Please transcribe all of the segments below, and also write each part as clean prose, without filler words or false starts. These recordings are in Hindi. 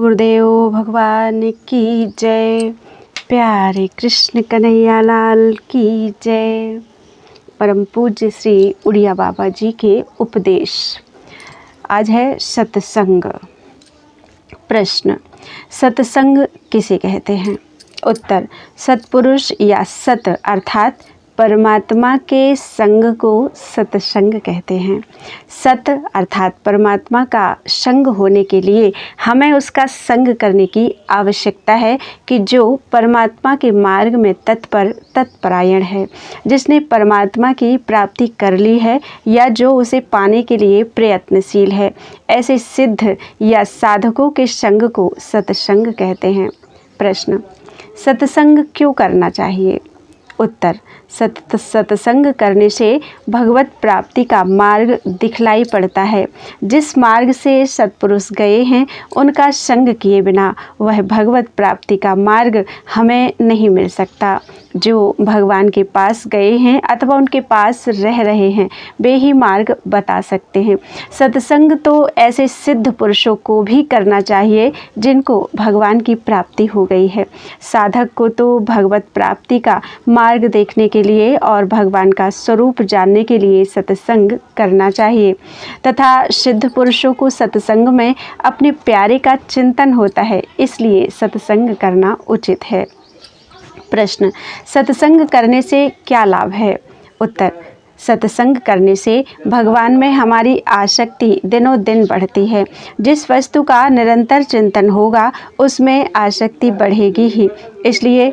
गुरुदेव भगवान की जय। प्यारे कृष्ण कन्हैया लाल की जय। परम पूज्य श्री उड़िया बाबा जी के उपदेश। आज है सत्संग। प्रश्न, सत्संग किसे कहते हैं? उत्तर, सत्पुरुष या सत अर्थात परमात्मा के संग को सत्संग कहते हैं। सत अर्थात परमात्मा का संग होने के लिए हमें उसका संग करने की आवश्यकता है कि जो परमात्मा के मार्ग में तत्परायण है, जिसने परमात्मा की प्राप्ति कर ली है या जो उसे पाने के लिए प्रयत्नशील है। ऐसे सिद्ध या साधकों के संग को सत्संग कहते हैं। प्रश्न, सत्संग क्यों करना चाहिए? उत्तर, सत्संग करने से भगवत प्राप्ति का मार्ग दिखलाई पड़ता है। जिस मार्ग से सत्पुरुष गए हैं उनका संग किए बिना वह भगवत प्राप्ति का मार्ग हमें नहीं मिल सकता। जो भगवान के पास गए हैं अथवा उनके पास रह रहे हैं वे ही मार्ग बता सकते हैं। सत्संग तो ऐसे सिद्ध पुरुषों को भी करना चाहिए जिनको भगवान की प्राप्ति हो गई है। साधक को तो भगवत प्राप्ति का मार्ग देखने के लिए और भगवान का स्वरूप जानने के लिए सत्संग करना चाहिए तथा सिद्ध पुरुषों को सत्संग में अपने प्यारे का चिंतन होता है, इसलिए सत्संग करना उचित है। प्रश्न, सत्संग करने से क्या लाभ है? उत्तर, सत्संग करने से भगवान में हमारी आसक्ति दिनों दिन बढ़ती है। जिस वस्तु का निरंतर चिंतन होगा उसमें आसक्ति बढ़ेगी ही, इसलिए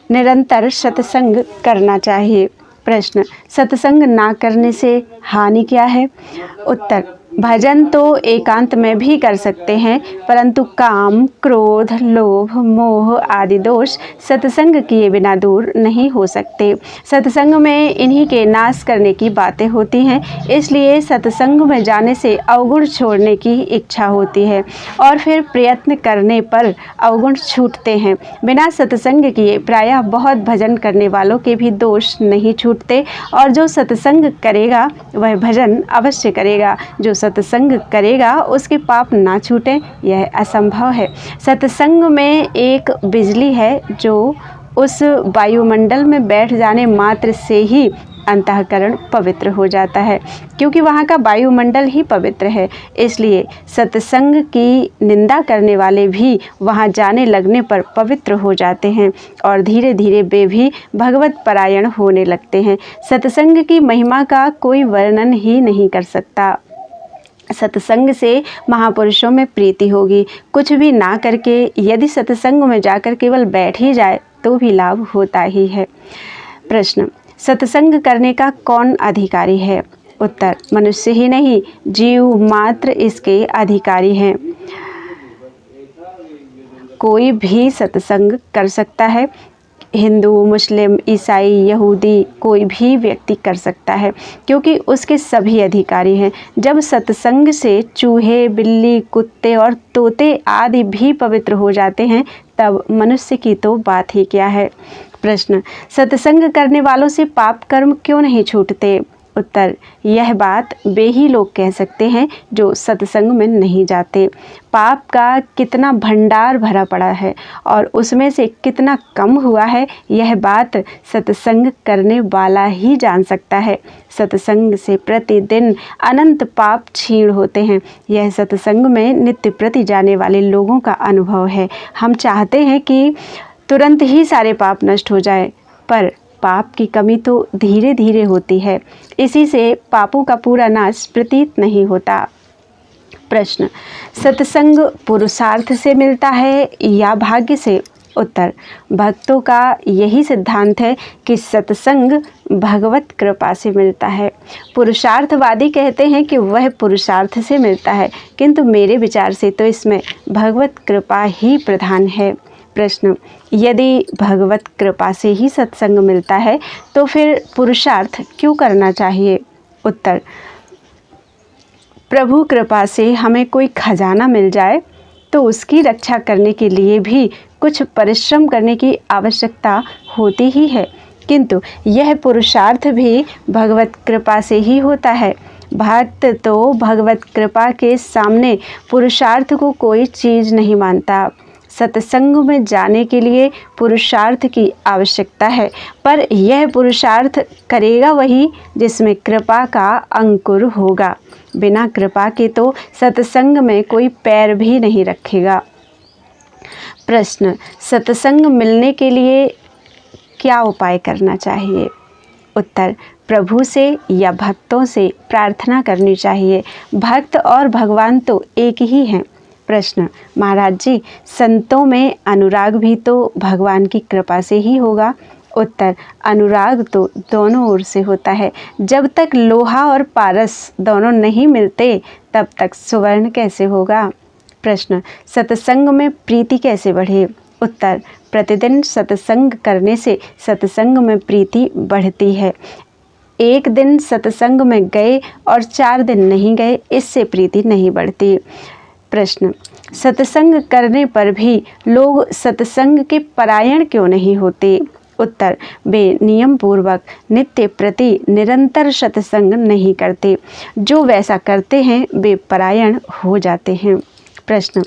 निरंतर सत्संग करना चाहिए। प्रश्न, सत्संग ना करने से हानि क्या है? उत्तर, भजन तो एकांत में भी कर सकते हैं, परंतु काम, क्रोध, लोभ, मोह आदि दोष सत्संग किए बिना दूर नहीं हो सकते। सत्संग में इन्हीं के नाश करने की बातें होती हैं, इसलिए सत्संग में जाने से अवगुण छोड़ने की इच्छा होती है और फिर प्रयत्न करने पर अवगुण छूटते हैं। बिना सत्संग किए प्रायः बहुत भजन करने वालों के भी दोष नहीं छूटते और जो सत्संग करेगा वह भजन अवश्य करेगा। जो सत्संग करेगा उसके पाप ना छूटे यह असंभव है। सत्संग में एक बिजली है जो उस वायुमंडल में बैठ जाने मात्र से ही अंतःकरण पवित्र हो जाता है, क्योंकि वहाँ का वायुमंडल ही पवित्र है। इसलिए सत्संग की निंदा करने वाले भी वहाँ जाने लगने पर पवित्र हो जाते हैं और धीरे धीरे वे भी भगवत परायण होने लगते हैं। सत्संग की महिमा का कोई वर्णन ही नहीं कर सकता। सत्संग से महापुरुषों में प्रीति होगी। कुछ भी ना करके यदि सत्संग में जाकर केवल बैठ ही जाए तो भी लाभ होता ही है। प्रश्न, सत्संग करने का कौन अधिकारी है? उत्तर, मनुष्य ही नहीं, जीव मात्र इसके अधिकारी हैं। कोई भी सत्संग कर सकता है। हिंदू, मुस्लिम, ईसाई, यहूदी कोई भी व्यक्ति कर सकता है, क्योंकि उसके सभी अधिकारी हैं। जब सत्संग से चूहे, बिल्ली, कुत्ते और तोते आदि भी पवित्र हो जाते हैं तब मनुष्य की तो बात ही क्या है। प्रश्न, सत्संग करने वालों से पाप कर्म क्यों नहीं छूटते? उत्तर, यह बात वे ही लोग कह सकते हैं जो सत्संग में नहीं जाते। पाप का कितना भंडार भरा पड़ा है और उसमें से कितना कम हुआ है यह बात सत्संग करने वाला ही जान सकता है। सत्संग से प्रतिदिन अनंत पाप क्षीण होते हैं। यह सत्संग में नित्य प्रति जाने वाले लोगों का अनुभव है। हम चाहते हैं कि तुरंत ही सारे पाप नष्ट हो जाए, पर पाप की कमी तो धीरे धीरे होती है, इसी से पापों का पूरा नाश प्रतीत नहीं होता। प्रश्न, सत्संग पुरुषार्थ से मिलता है या भाग्य से? उत्तर, भक्तों का यही सिद्धांत है कि सत्संग भगवत कृपा से मिलता है। पुरुषार्थवादी कहते हैं कि वह पुरुषार्थ से मिलता है, किंतु मेरे विचार से तो इसमें भगवत कृपा ही प्रधान है। प्रश्न, यदि भगवत कृपा से ही सत्संग मिलता है तो फिर पुरुषार्थ क्यों करना चाहिए? उत्तर, प्रभु कृपा से हमें कोई खजाना मिल जाए तो उसकी रक्षा करने के लिए भी कुछ परिश्रम करने की आवश्यकता होती ही है, किंतु यह पुरुषार्थ भी भगवत कृपा से ही होता है। भक्त तो भगवत कृपा के सामने पुरुषार्थ को कोई चीज़ नहीं मानता। सत्संग में जाने के लिए पुरुषार्थ की आवश्यकता है, पर यह पुरुषार्थ करेगा वही जिसमें कृपा का अंकुर होगा। बिना कृपा के तो सत्संग में कोई पैर भी नहीं रखेगा। प्रश्न, सत्संग मिलने के लिए क्या उपाय करना चाहिए? उत्तर, प्रभु से या भक्तों से प्रार्थना करनी चाहिए। भक्त और भगवान तो एक ही हैं। प्रश्न, महाराज जी, संतों में अनुराग भी तो भगवान की कृपा से ही होगा। उत्तर, अनुराग तो दोनों ओर से होता है। जब तक लोहा और पारस दोनों नहीं मिलते तब तक सुवर्ण कैसे होगा? प्रश्न, सत्संग में प्रीति कैसे बढ़े? उत्तर, प्रतिदिन सत्संग करने से सत्संग में प्रीति बढ़ती है। एक दिन सत्संग में गए और 4 दिन नहीं गए, इससे प्रीति नहीं बढ़ती। प्रश्न, सत्संग करने पर भी लोग सत्संग के परायण क्यों नहीं होते? उत्तर, वे नियम पूर्वक नित्य प्रति निरंतर सत्संग नहीं करते। जो वैसा करते हैं वे परायण हो जाते हैं। प्रश्न,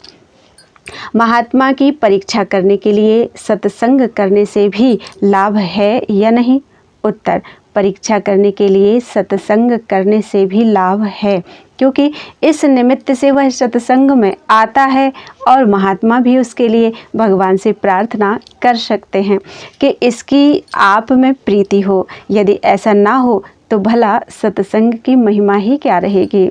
महात्मा की परीक्षा करने के लिए सत्संग करने से भी लाभ है या नहीं? उत्तर, परीक्षा करने के लिए सत्संग करने से भी लाभ है, क्योंकि इस निमित्त से वह सत्संग में आता है और महात्मा भी उसके लिए भगवान से प्रार्थना कर सकते हैं कि इसकी आप में प्रीति हो। यदि ऐसा ना हो तो भला सत्संग की महिमा ही क्या रहेगी?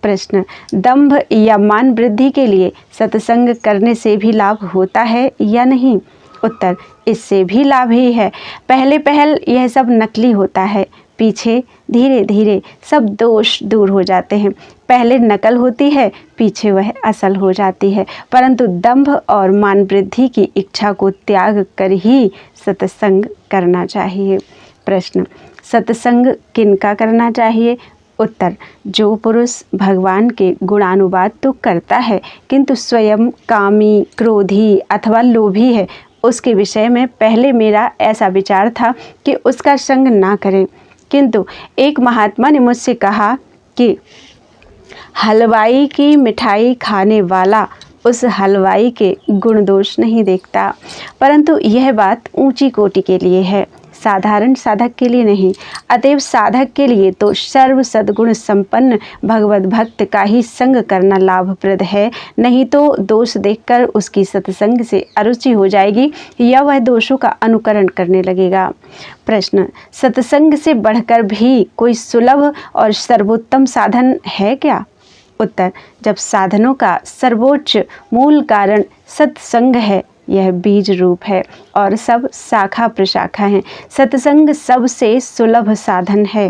प्रश्न, दंभ या मान वृद्धि के लिए सत्संग करने से भी लाभ होता है या नहीं? उत्तर, इससे भी लाभ ही है। पहले पहल यह सब नकली होता है, पीछे धीरे धीरे सब दोष दूर हो जाते हैं। पहले नकल होती है, पीछे वह असल हो जाती है। परंतु दंभ और मान वृद्धि की इच्छा को त्याग कर ही सत्संग करना चाहिए। प्रश्न, सत्संग किनका करना चाहिए? उत्तर, जो पुरुष भगवान के गुणानुवाद तो करता है किंतु स्वयं कामी, क्रोधी अथवा लोभी है, उसके विषय में पहले मेरा ऐसा विचार था कि उसका संग ना करें, किंतु एक महात्मा ने मुझसे कहा कि हलवाई की मिठाई खाने वाला उस हलवाई के गुण दोष नहीं देखता। परंतु यह बात ऊंची कोटि के लिए है, साधारण साधक के लिए नहीं। अतएव साधक के लिए तो सर्व सद्गुण संपन्न भगवत भक्त का ही संग करना लाभप्रद है, नहीं तो दोष देखकर उसकी सत्संग से अरुचि हो जाएगी या वह दोषों का अनुकरण करने लगेगा। प्रश्न, सत्संग से बढ़कर भी कोई सुलभ और सर्वोत्तम साधन है क्या? उत्तर, जब साधनों का सर्वोच्च मूल कारण सत्संग है, यह बीज रूप है और सब शाखा प्रशाखा हैं। सत्संग सबसे सुलभ साधन है।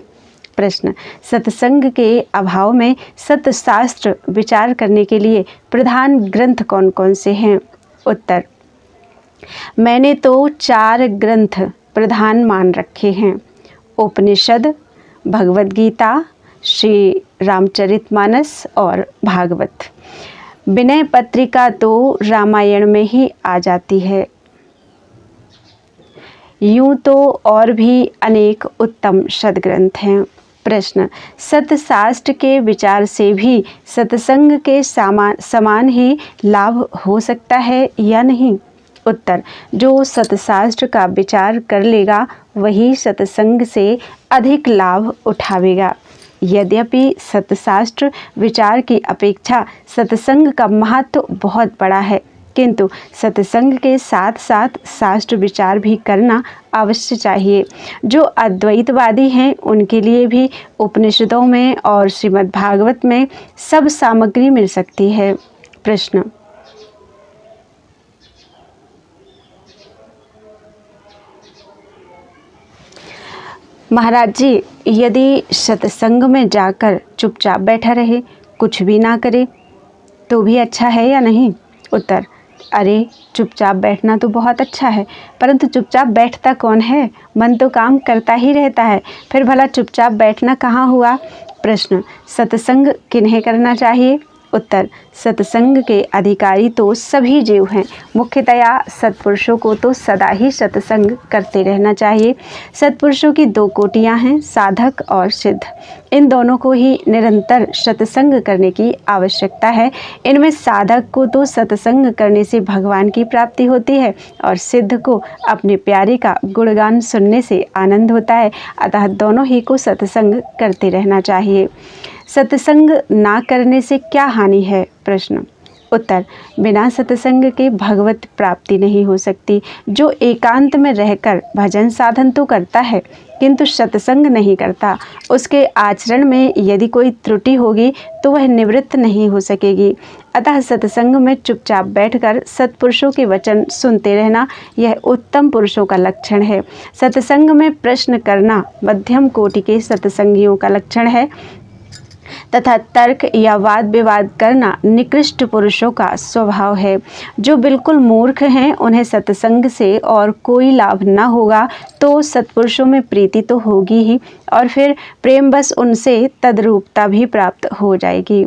प्रश्न, सत्संग के अभाव में सत्शास्त्र विचार करने के लिए प्रधान ग्रंथ कौन कौन से हैं? उत्तर, मैंने तो 4 ग्रंथ प्रधान मान रखे हैं। उपनिषद, भगवद गीता, श्री रामचरितमानस और भागवत। विनय पत्रिका तो रामायण में ही आ जाती है। यूं तो और भी अनेक उत्तम सद्ग्रंथ हैं। प्रश्न, सत्शास्त्र के विचार से भी सत्संग के समान ही लाभ हो सकता है या नहीं? उत्तर, जो सत्शास्त्र का विचार कर लेगा वही सत्संग से अधिक लाभ उठावेगा। यद्यपि सत्शास्त्र विचार की अपेक्षा सत्संग का महत्व बहुत बड़ा है, किंतु सत्संग के साथ साथ शास्त्र विचार भी करना अवश्य चाहिए। जो अद्वैतवादी हैं उनके लिए भी उपनिषदों में और श्रीमद् भागवत में सब सामग्री मिल सकती है। प्रश्न, महाराज जी, यदि सत्संग में जाकर चुपचाप बैठा रहे, कुछ भी ना करे तो भी अच्छा है या नहीं? उत्तर, अरे चुपचाप बैठना तो बहुत अच्छा है, परंतु चुपचाप बैठता कौन है? मन तो काम करता ही रहता है, फिर भला चुपचाप बैठना कहाँ हुआ? प्रश्न, सत्संग किन्हें करना चाहिए? उत्तर, सत्संग के अधिकारी तो सभी जीव हैं। मुख्यतया सत्पुरुषों को तो सदा ही सत्संग करते रहना चाहिए। सत्पुरुषों की दो कोटियां हैं, साधक और सिद्ध। इन दोनों को ही निरंतर सत्संग करने की आवश्यकता है। इनमें साधक को तो सत्संग करने से भगवान की प्राप्ति होती है और सिद्ध को अपने प्यारे का गुणगान सुनने से आनंद होता है। अतः दोनों ही को सत्संग करते रहना चाहिए। सत्संग ना करने से क्या हानि है? प्रश्न। उत्तर, बिना सत्संग के भगवत प्राप्ति नहीं हो सकती। जो एकांत में रहकर भजन साधन तो करता है किंतु सत्संग नहीं करता, उसके आचरण में यदि कोई त्रुटि होगी तो वह निवृत्त नहीं हो सकेगी। अतः सत्संग में चुपचाप बैठकर सत्पुरुषों के वचन सुनते रहना यह उत्तम पुरुषों का लक्षण है। सत्संग में प्रश्न करना मध्यम कोटि के सत्संगियों का लक्षण है तथा तर्क या वाद विवाद करना निकृष्ट पुरुषों का स्वभाव है। जो बिल्कुल मूर्ख हैं उन्हें सत्संग से और कोई लाभ न होगा तो सत्पुरुषों में प्रीति तो होगी ही और फिर प्रेम बस उनसे तद्रूपता भी प्राप्त हो जाएगी।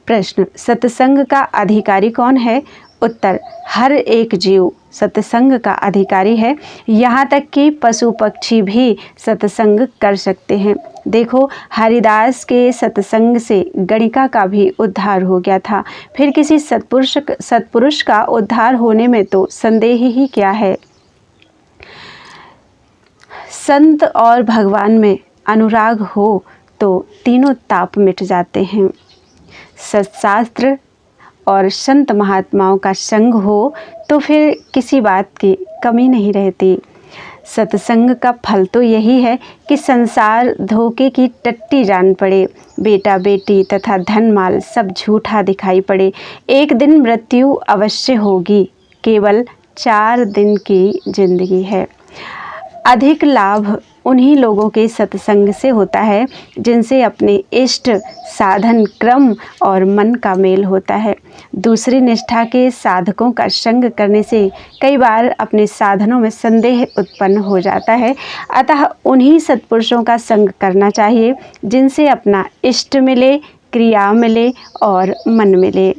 प्रश्न, सत्संग का अधिकारी कौन है? उत्तर, हर एक जीव सत्संग का अधिकारी है। यहाँ तक कि पशु पक्षी भी सत्संग कर सकते हैं। देखो, हरिदास के सत्संग से गणिका का भी उद्धार हो गया था। फिर किसी सत्पुरुष का उद्धार होने में तो संदेह ही क्या है। संत और भगवान में अनुराग हो तो तीनों ताप मिट जाते हैं। सत्शास्त्र और संत महात्माओं का संग हो तो फिर किसी बात की कमी नहीं रहती। सत्संग का फल तो यही है कि संसार धोखे की टट्टी जान पड़े, बेटा बेटी तथा धन माल सब झूठा दिखाई पड़े। एक दिन मृत्यु अवश्य होगी, केवल 4 दिन की जिंदगी है। अधिक लाभ उन्हीं लोगों के सत्संग से होता है जिनसे अपने इष्ट, साधन, क्रम और मन का मेल होता है। दूसरी निष्ठा के साधकों का संग करने से कई बार अपने साधनों में संदेह उत्पन्न हो जाता है। अतः उन्हीं सत्पुरुषों का संग करना चाहिए जिनसे अपना इष्ट मिले, क्रिया मिले और मन मिले।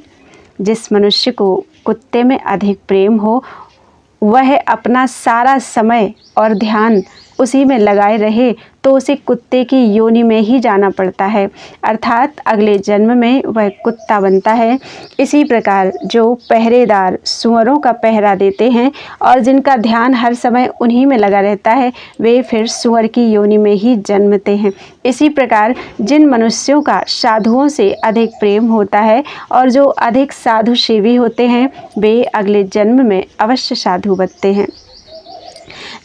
जिस मनुष्य को कुत्ते में अधिक प्रेम हो वह अपना सारा समय और ध्यान उसी में लगाए रहे तो उसे कुत्ते की योनि में ही जाना पड़ता है, अर्थात अगले जन्म में वह कुत्ता बनता है। इसी प्रकार जो पहरेदार सूअरों का पहरा देते हैं और जिनका ध्यान हर समय उन्हीं में लगा रहता है, वे फिर सूअर की योनि में ही जन्मते हैं। इसी प्रकार जिन मनुष्यों का साधुओं से अधिक प्रेम होता है और जो अधिक साधु सेवी होते हैं, वे अगले जन्म में अवश्य साधु बनते हैं।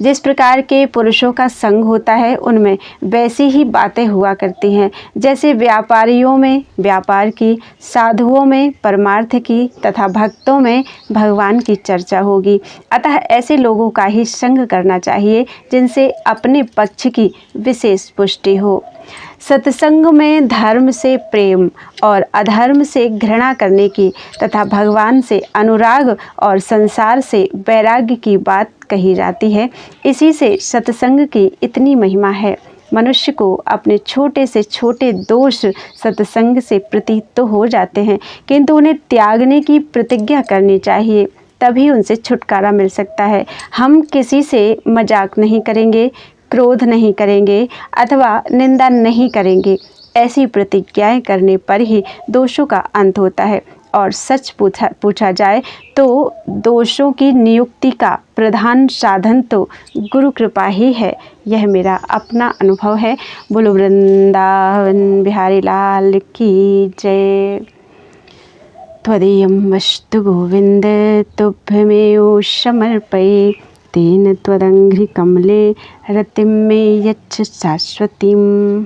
जिस प्रकार के पुरुषों का संग होता है उनमें वैसी ही बातें हुआ करती हैं। जैसे व्यापारियों में व्यापार की, साधुओं में परमार्थ की तथा भक्तों में भगवान की चर्चा होगी। अतः ऐसे लोगों का ही संग करना चाहिए जिनसे अपने पक्ष की विशेष पुष्टि हो। सत्संग में धर्म से प्रेम और अधर्म से घृणा करने की तथा भगवान से अनुराग और संसार से वैराग्य की बात कही जाती है। इसी से सत्संग की इतनी महिमा है। मनुष्य को अपने छोटे से छोटे दोष सत्संग से प्रतीत तो हो जाते हैं किंतु उन्हें त्यागने की प्रतिज्ञा करनी चाहिए, तभी उनसे छुटकारा मिल सकता है। हम किसी से मजाक नहीं करेंगे, क्रोध नहीं करेंगे अथवा निंदा नहीं करेंगे। ऐसी प्रतिज्ञाएं करने पर ही दोषों का अंत होता है। और सच पूछा जाए तो दोषों की नियुक्ति का प्रधान साधन तो गुरु कृपा ही है। यह मेरा अपना अनुभव है। बोलो वृंदावन बिहारी लाल की जय। त्वदीयं वस्तु गोविंद तुभ्यमेव समर्पये, तेन त्वदङ्घ्रिकमले रतिं मे यच्छ शाश्वतीम्।